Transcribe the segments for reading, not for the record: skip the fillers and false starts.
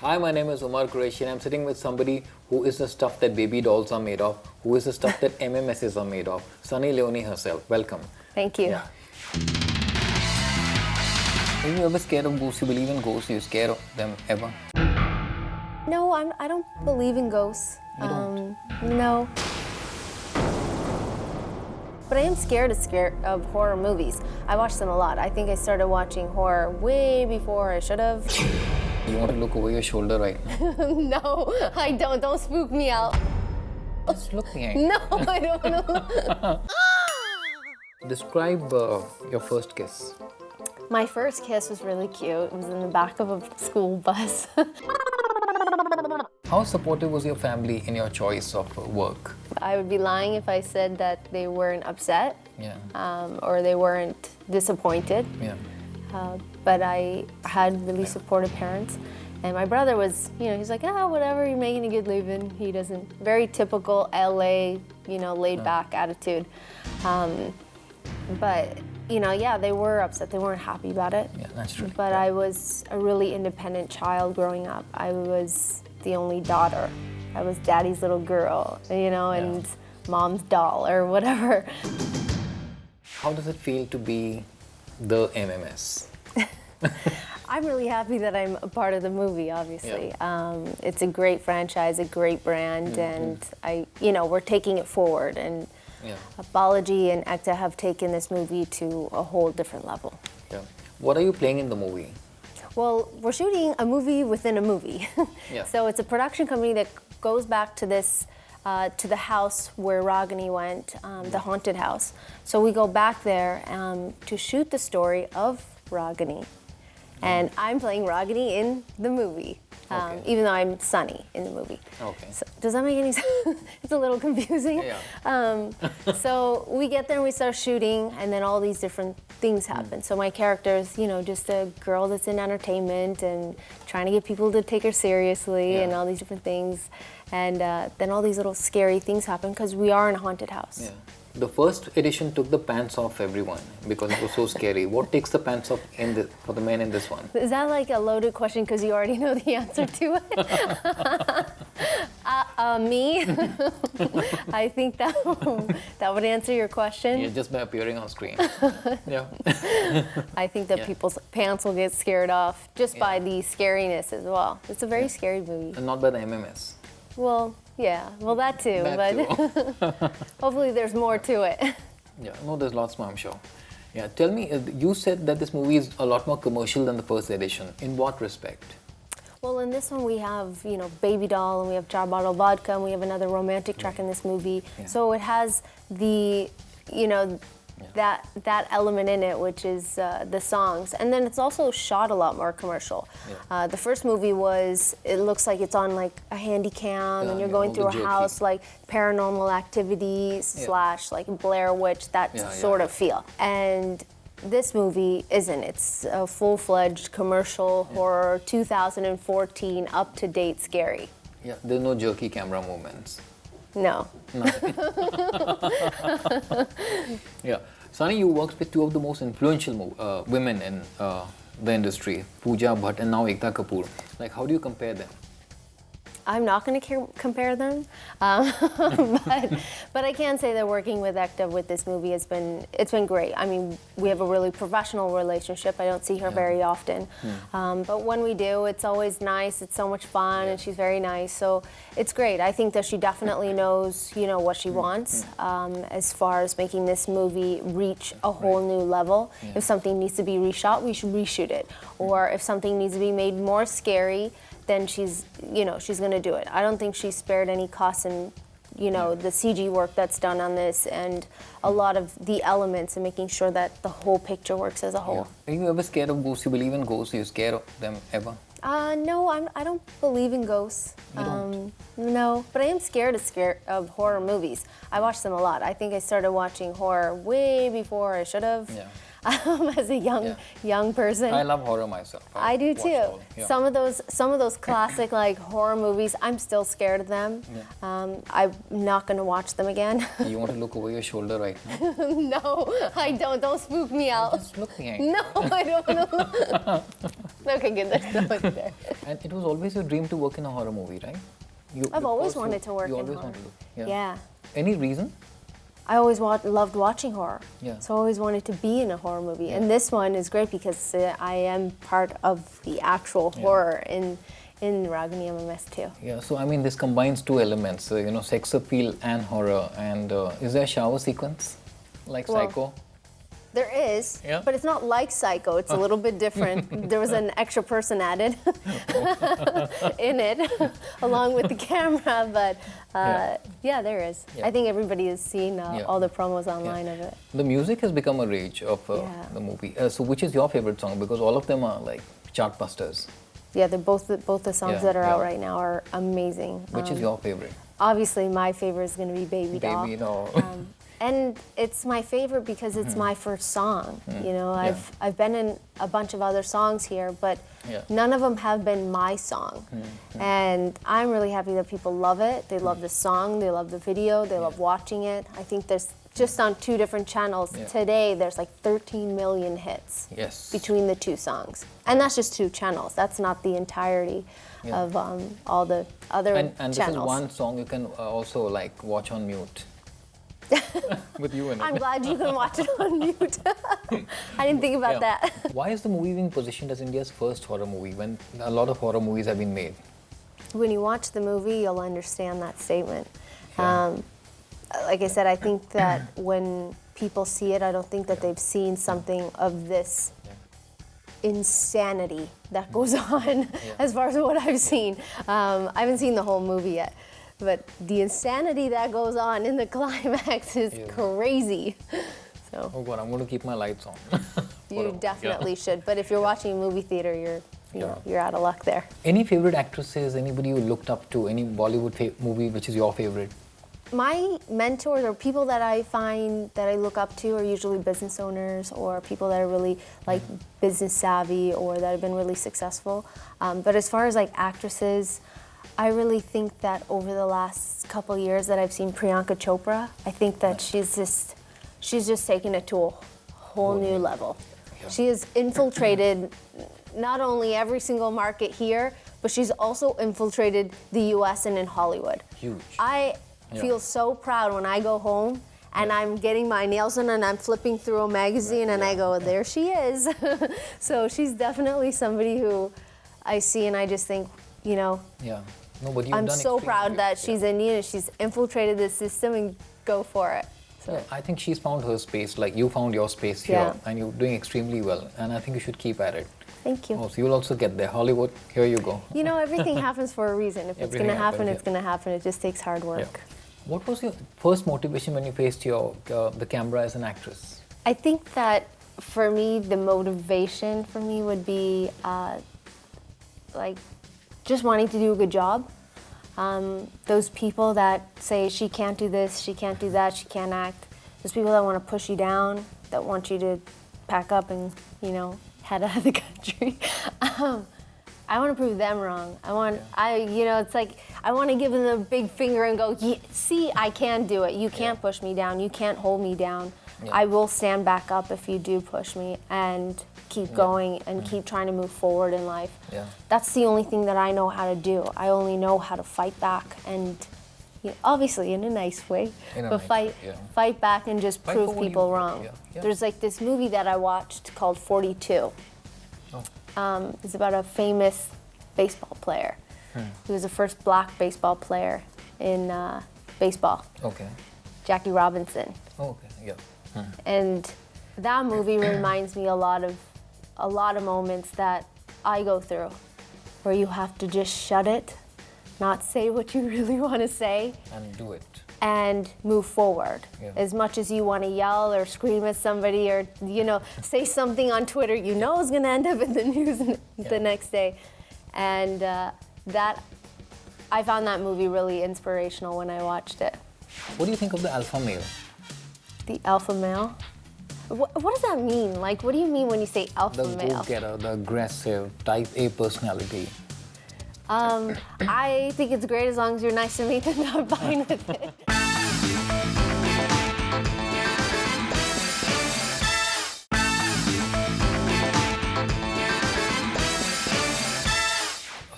Hi, my name is Umar Qureshi and I'm sitting with somebody who is the stuff that baby dolls are made of, who is the stuff that MMSs are made of. Sunny Leone herself. Welcome. Thank you. Yeah. Are you ever scared of ghosts? You believe in ghosts? Are you scared of them ever? No, I don't believe in ghosts. You don't? No. But I am scared of horror movies. I watch them a lot. I think I started watching horror way before I should have. You want to look over your shoulder right now? No, I don't. Don't spook me out. Just look behind. No, I don't want to look. Describe your first kiss. My first kiss was really cute. It was in the back of a school bus. How supportive was your family in your choice of work? I would be lying if I said that they weren't upset. Yeah. Or they weren't disappointed. Yeah. But I had really supportive parents. And my brother was, he's like, whatever, you're making a good living. He doesn't, very typical LA, laid back attitude. But, they were upset. They weren't happy about it. Yeah, that's true. But I was a really independent child growing up. I was the only daughter. I was daddy's little girl, and mom's doll or whatever. How does it feel to be the MMS? I'm really happy that I'm a part of the movie, obviously. It's a great franchise, a great brand, and we're taking it forward. And Balaji and Ekta have taken this movie to a whole different level. Yeah. What are you playing in the movie? Well, we're shooting a movie within a movie. So it's a production company that goes back to this, to the house where Ragini went, the haunted house. So we go back there to shoot the story of Ragini. And I'm playing Ragini in the movie, even though I'm Sunny in the movie. Okay. So, does that make any sense? It's a little confusing. Yeah. So we get there and we start shooting, and then all these different things happen. So my character is, just a girl that's in entertainment and trying to get people to take her seriously and all these different things. And then all these little scary things happen because we are in a haunted house. Yeah. The first edition took the pants off everyone because it was so scary. What takes the pants off for the men in this one? Is that like a loaded question because you already know the answer to it? Me? I think that would answer your question. Yeah, just by appearing on screen. Yeah. I think that people's pants will get scared off just by the scariness as well. It's a very scary movie. And not by the MMS. Well, that too. But hopefully there's more to it. Yeah, no, there's lots more, I'm sure. Yeah, tell me, you said that this movie is a lot more commercial than the first edition. In what respect? Well, in this one we have, Baby Doll, and we have Jar Bottle Vodka, and we have another romantic track in this movie. Yeah. So it has the, that element in it, which is the songs. And then it's also shot a lot more commercial. Yeah. The first movie it looks like it's on like a handy cam, and you're going through a house, like Paranormal Activity / like Blair Witch, that sort of feel. And this movie isn't. It's a full-fledged commercial horror, 2014, up-to-date scary. Yeah, there's no jerky camera movements. No. Yeah. Sunny, you worked with two of the most influential women in the industry, Pooja and now Ekta Kapoor. Like, how do you compare them? I'm not going to compare them, but I can say that working with Ekta with this movie it's been great. I mean, we have a really professional relationship. I don't see her very often, but when we do, it's always nice. It's so much fun, and she's very nice. So it's great. I think that she definitely knows, what she wants as far as making this movie reach a whole new level. If something needs to be reshot, we should reshoot it, or if something needs to be made more scary, then she's going to do it. I don't think she spared any costs in, the CG work that's done on this, and a lot of the elements and making sure that the whole picture works as a whole. Are you ever scared of ghosts? You believe in ghosts? Are you scared of them ever? No, I don't believe in ghosts. You don't? No, but I am scared of horror movies. I watch them a lot. I think I started watching horror way before I should have. Yeah. As a young person. I love horror myself. I do too. Some of those classic like horror movies, I'm still scared of them. I'm not going to watch them again. You want to look over your shoulder right now? No, I don't. Don't spook me out. Just look behind. No, I don't want to look. Okay, good. There's no one there. And it was always your dream to work in a horror movie, right? I've always wanted to work you in always horror. wanted to. Yeah. Any reason? I always loved watching horror. Yeah. So I always wanted to be in a horror movie. Yeah. And this one is great because I am part of the actual horror in Ragini MMS too. Yeah, so I mean, this combines two elements, sex appeal and horror. And is there a shower sequence like Well, Psycho? There is, Yeah. but it's not like Psycho. It's a little bit different. There was an extra person added in it, along with the camera. But yeah, there is. Yeah. I think everybody has seen all the promos online of it. The music has become a rage of the movie. So which is your favorite song? Because all of them are like chart busters. Yeah, they're both the songs Yeah, that are out yeah. right now are amazing. Which is your favorite? Obviously, my favorite is going to be Baby Doll. Baby Doll. And it's my favorite because it's my first song. You know, I've been in a bunch of other songs here, but none of them have been my song. And I'm really happy that people love it. They love the song, they love the video, they love watching it. I think there's just on 2 different channels today, there's like 13 million hits between the 2 songs. And that's just 2 channels. That's not the entirety of all the other and channels. this is one song you can also like watch on mute. With you in it. I'm glad you can watch it on mute. I didn't think about that. Why is the movie being positioned as India's first horror movie when a lot of horror movies have been made? When you watch the movie, you'll understand that statement. Yeah. Like I said, I think that when people see it, I don't think that they've seen something of this insanity that goes on as far as what I've seen. I haven't seen the whole movie yet. But the insanity that goes on in the climax is crazy. So Oh God, I'm going to keep my lights on. you definitely should. But if you're watching a movie theater, you're out of luck there. Any favorite actresses, anybody you looked up to, any Bollywood movie which is your favorite? My mentors or people that I find that I look up to are usually business owners or people that are really like business savvy or that have been really successful. But as far as like actresses, I really think that over the last couple years that I've seen Priyanka Chopra, I think that she's just taken it to a whole new level. Yeah. She has infiltrated not only every single market here, but she's also infiltrated the US and in Hollywood. Huge. I feel so proud when I go home and I'm getting my nails done and I'm flipping through a magazine and I go, there she is. So she's definitely somebody who I see and I just think, you know, No, but you've I'm done so extremely proud good. that she's Indian and she's infiltrated the system and go for it. So Yeah, I think she's found her space, like you found your space here, and you're doing extremely well. And I think you should keep at it. thank you. Oh, so you'll also get there. Hollywood, here you go. You know, everything happens for a reason. If it's Everything going to happen, happens, it's going to happen. It just takes hard work. What was your first motivation when you faced the camera as an actress? I think that for me, the motivation for me would be like just wanting to do a good job. Those people that say she can't do this, she can't do that, she can't act. Those people that want to push you down, that want you to pack up and, you know, head out of the country. I want to prove them wrong. It's like I want to give them the big finger and go, see, I can do it. You can't push me down. You can't hold me down. I will stand back up if you do push me and keep going and keep trying to move forward in life. That's the only thing that I know how to do. I only know how to fight back and obviously in a nice way, fight back and just prove people wrong. There's like this movie that I watched called 42. It's about a famous baseball player. He was the first black baseball player in baseball. Okay. Jackie Robinson. Okay. Yeah. And that movie reminds me a lot of moments that I go through, where you have to just shut it, not say what you really want to say, And do it. and move forward. As much as you want to yell or scream at somebody or say something on Twitter, is going to end up in the news the next day, and that I found that movie really inspirational when I watched it. What do you think of the alpha male? The alpha male? What does that mean? Like, what do you mean when you say alpha The male? go-getter, the aggressive, type A personality. I think it's great as long as you're nice to me, then I'm fine with it.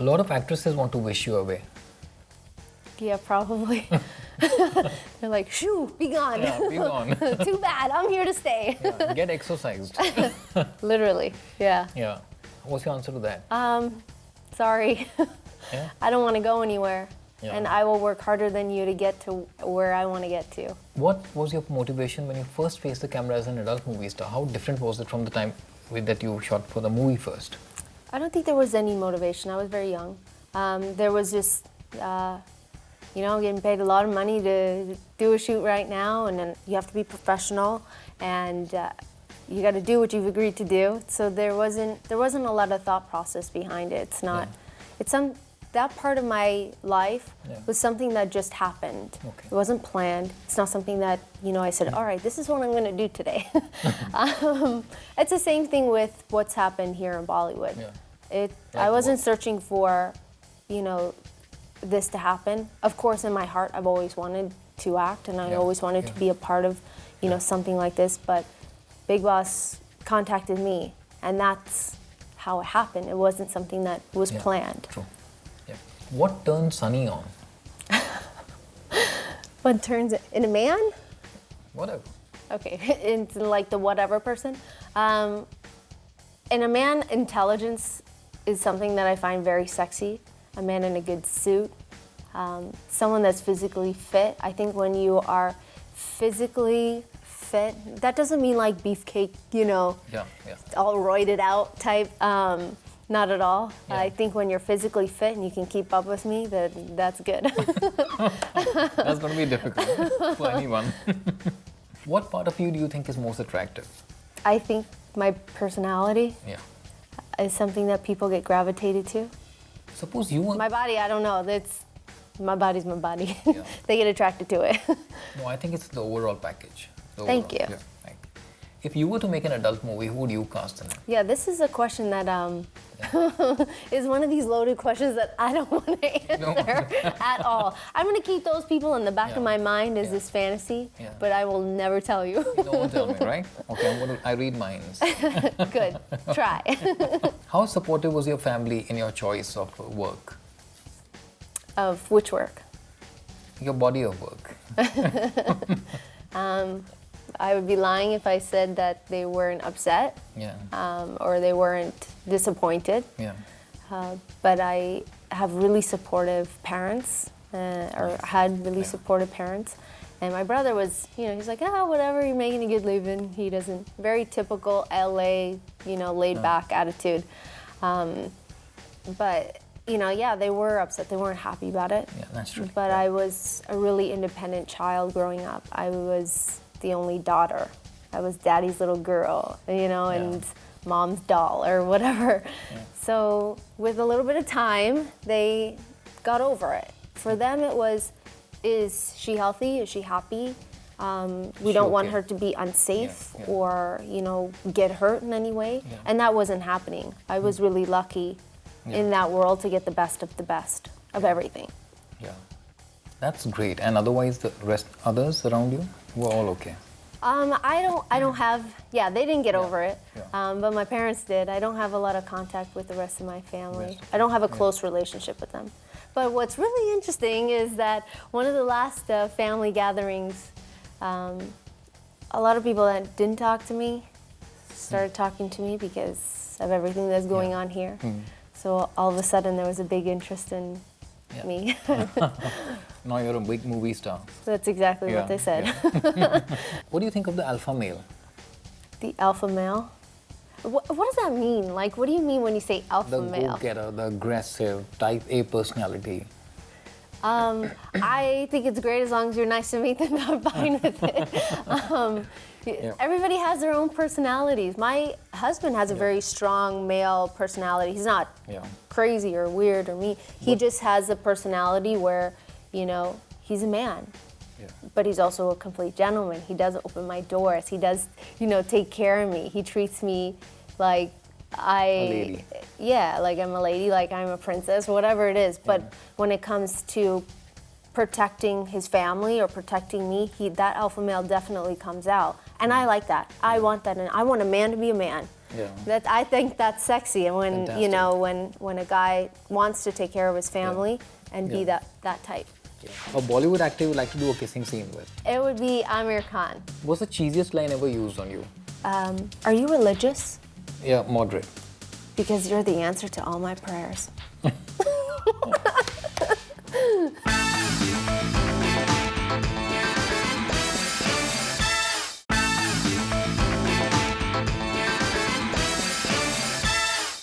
A lot of actresses want to wish you away. Yeah, probably. They're like, shoo, be gone. Yeah, be gone. Too bad, I'm here to stay. Yeah, get exercised. Literally, yeah. Yeah. What's your answer to that? Sorry. Yeah. I don't want to go anywhere. Yeah. And I will work harder than you to get to where I want to get to. What was your motivation when you first faced the camera as an adult movie star? How different was it from the time that you shot for the movie first? I don't think there was any motivation. I was very young. There was just, getting paid a lot of money to do a shoot right now, and then you have to be professional, and you got to do what you've agreed to do. So there wasn't a lot of thought process behind it. It's not. Yeah. That part of my life was something that just happened. Okay. It wasn't planned. It's not something that, I said, all right, this is what I'm going to do today. It's the same thing with what's happened here in Bollywood. Yeah. I wasn't searching for, this to happen. Of course, in my heart, I've always wanted to act, and I always wanted to be a part of, something like this. But Big Boss contacted me, and that's how it happened. It wasn't something that was planned. True. Yeah. What turned Sunny on? What turns it in a man? Whatever. Okay, into like the whatever person. In a man, intelligence is something that I find very sexy. A man in a good suit, someone that's physically fit. I think when you are physically fit, that doesn't mean like beefcake, all roided out type. Not at all. Yeah. I think when you're physically fit and you can keep up with me, that's good. That's going to be difficult for anyone. What part of you do you think is most attractive? I think my personality is something that people get gravitated to. Suppose you were... My body, I don't know. My body's my body. Yeah. They get attracted to it. No, I think it's the overall package. Thank you. Yeah, right. If you were to make an adult movie, who would you cast in it? Yeah, this is a question that is one of these loaded questions that I don't want to answer at all. I'm going to keep those people in the back of my mind as this fantasy, but I will never tell you. You don't tell me, right? Okay, I read minds. Good. Try. How supportive was your family in your choice of work? Of which work? Your body of work. I would be lying if I said that they weren't upset or they weren't disappointed. Yeah. But I have really supportive parents, or had really supportive parents. And my brother was, he's like, whatever, you're making a good living. He doesn't, very typical LA, laid back attitude. But, they were upset. They weren't happy about it. Yeah, that's true. But I was a really independent child growing up. I was the only daughter. I was daddy's little girl, and mom's doll or whatever. Yeah. So with a little bit of time, they got over it. For them, it was, is she healthy? Is she happy? We don't want her to be unsafe or, get hurt in any way. Yeah. And that wasn't happening. I was really lucky in that world to get the best of everything. Yeah. That's great. And otherwise, the others around you were all okay? I don't have, they didn't get over it, but my parents did. I don't have a lot of contact with the rest of my family. I don't have a close relationship with them. But what's really interesting is that one of the last family gatherings, a lot of people that didn't talk to me started talking to me because of everything that's going on here. So all of a sudden there was a big interest in me. Now you're a big movie star. That's exactly what they said. What do you think of the alpha male? The alpha male? What does that mean? Like, what do you mean when you say alpha male? The go-getter, the aggressive, type A personality. I think it's great as long as you're nice to me, then I'm fine with it. Everybody has their own personalities. My husband has a very strong male personality. He's not crazy or weird or mean. He just has a personality where, he's a man. But he's also a complete gentleman. He does open my doors. He does, take care of me. He treats me like a lady. Like I'm a lady, like I'm a princess, whatever it is. But when it comes to protecting his family or protecting me, that alpha male definitely comes out. And I like that. I want that. And I want a man to be a man. Yeah. I think that's sexy, and when Fantastic. you know when a guy wants to take care of his family and be that type. A Bollywood actor you would like to do a kissing scene with? It would be Amir Khan. What's the cheesiest line ever used on you? Are you religious? Yeah, moderate. Because you're the answer to all my prayers.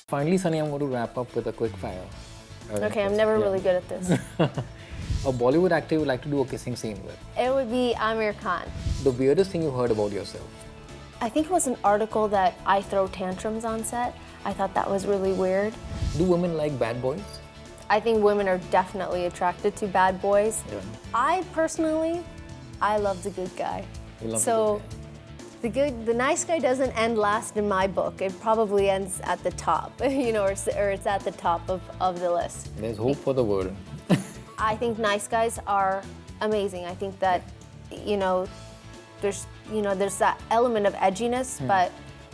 Finally, Sunny, I'm going to wrap up with a quick fire. Okay, I'm never really good at this. A Bollywood actor you would like to do a kissing scene with? It would be Amir Khan. The weirdest thing you heard about yourself? I think it was an article that I throw tantrums on set. I thought that was really weird. Do women like bad boys? I think women are definitely attracted to bad boys. Yeah. I personally, I love the good guy. You love So the good the nice guy doesn't end last in my book. It probably ends at the top, you know, or it's at the top of the list. guy. There's hope for the world. I think nice guys are amazing. I think that, there's that element of edginess, but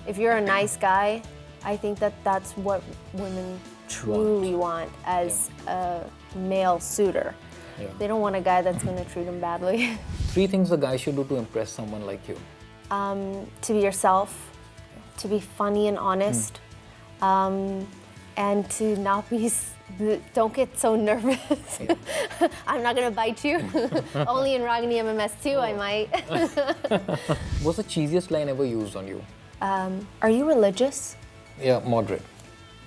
if you're a nice guy, I think that that's what women truly want as a male suitor. Yeah. They don't want a guy that's going to treat them badly. 3 things a guy should do to impress someone like you. To be yourself, to be funny and honest, and to not be, don't get so nervous. Yeah. I'm not going to bite you. Only in Ragini MMS too, I might. What's the cheesiest line ever used on you? Are you religious? Yeah, moderate.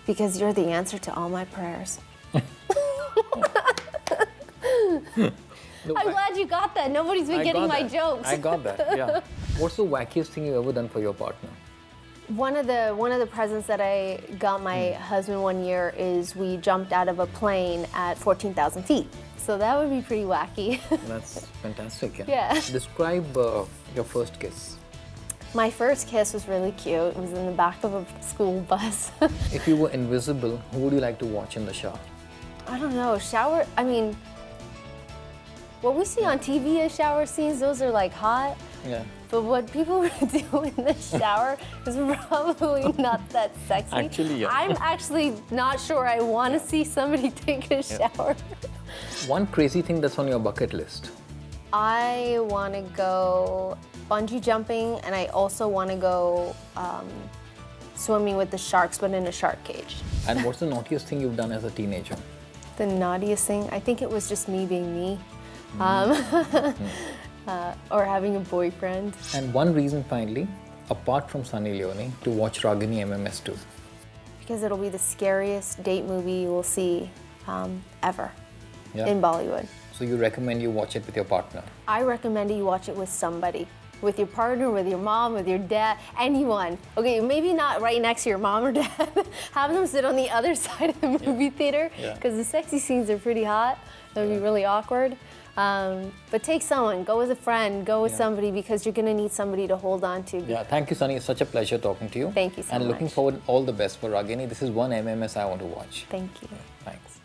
Because you're the answer to all my prayers. No, I'm glad you got that. Nobody's been getting my jokes. I got that, yeah. What's the wackiest thing you've ever done for your partner? One of the presents that I got my husband one year is we jumped out of a plane at 14,000 feet. So that would be pretty wacky. That's fantastic, yeah. Yeah. Describe your first kiss. My first kiss was really cute. It was in the back of a school bus. If you were invisible, who would you like to watch in the shower? I don't know, what we see on TV as shower scenes, those are like hot. Yeah. But what people do in the shower is probably not that sexy. Actually, yeah. I'm actually not sure I want to see somebody take a shower. One crazy thing that's on your bucket list. I want to go bungee jumping, and I also want to go swimming with the sharks, but in a shark cage. And what's the naughtiest thing you've done as a teenager? The naughtiest thing, I think it was just me being me. Or having a boyfriend. And one reason, finally, apart from Sunny Leone, to watch Ragini MMS too. Because it'll be the scariest date movie you will see ever in Bollywood. So you recommend you watch it with your partner? I recommend you watch it with somebody. With your partner, with your mom, with your dad, anyone. Okay, maybe not right next to your mom or dad. Have them sit on the other side of the movie theater, because the sexy scenes are pretty hot. It would be really awkward. But take someone, go with a friend, go with somebody, because you're going to need somebody to hold on to. Yeah, thank you, Sunny. It's such a pleasure talking to you. Thank you so much. And looking forward all the best for Ragini. This is one MMS I want to watch. Thank you. Thanks.